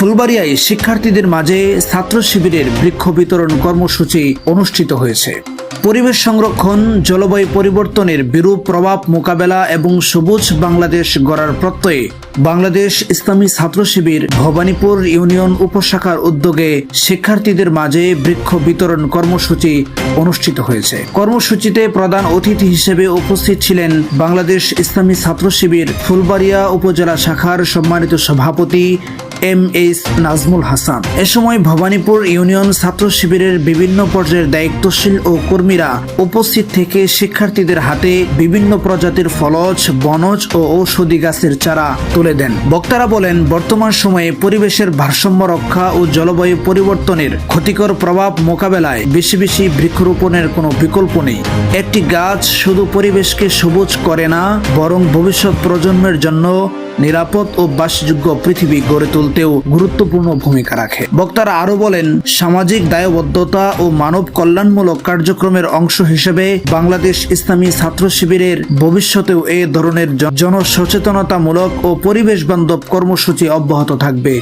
ফুলবাড়িয়ায় শিক্ষার্থীদের মাঝে ছাত্র শিবিরের বৃক্ষ বিতরণ কর্মসূচি অনুষ্ঠিত হয়েছে। পরিবেশ সংরক্ষণ, জলবায়ু পরিবর্তনের বিরূপ প্রভাব মোকাবেলা এবং সবুজ বাংলাদেশ গড়ার প্রত্যয়ে বাংলাদেশ ইসলামী ছাত্র শিবির ভবানীপুর ইউনিয়ন উপশাখার উদ্যোগে শিক্ষার্থীদের মাঝে বৃক্ষ বিতরণ কর্মসূচি অনুষ্ঠিত হয়েছে। কর্মসূচিতে প্রধান অতিথি হিসেবে উপস্থিত ছিলেন বাংলাদেশ ইসলামী ছাত্র শিবির ফুলবাড়িয়া উপজেলা শাখার সম্মানিত সভাপতি এম.এইচ. নাজমুল হাসান। এ সময় ভবানীপুর ইউনিয়ন ছাত্র শিবিরের বিভিন্ন পর্যায়ের দায়িত্বশীল ও কর্মীরা উপস্থিত থেকে শিক্ষার্থীদের হাতে বিভিন্ন প্রজাতির ফলজ, বনজ ও ঔষধি গাছের চারা তুলে দেন। বক্তারা বলেন, বর্তমান সময়ে পরিবেশের ভারসাম্য রক্ষা ও জলবায়ু পরিবর্তনের ক্ষতিকর প্রভাব মোকাবেলায় বেশি বেশি বৃক্ষরোপণের কোনো বিকল্প নেই। একটি গাছ শুধু পরিবেশকে সবুজ করে না, বরং ভবিষ্যৎ প্রজন্মের জন্য নিরাপদ ও বাসযোগ্য পৃথিবী গড়ে তুলতেও গুরুত্বপূর্ণ ভূমিকা রাখে। বক্তারা আরো বলেন, সামাজিক দায়বদ্ধতা ও মানব কল্যাণমূলক কার্যক্রমের অংশ হিসেবে বাংলাদেশ ইসলামী ছাত্র শিবিরের ভবিষ্যতেও এ ধরনের জনসচেতনতামূলক ও পরিবেশ বান্ধব কর্মসূচি অব্যাহত থাকবে।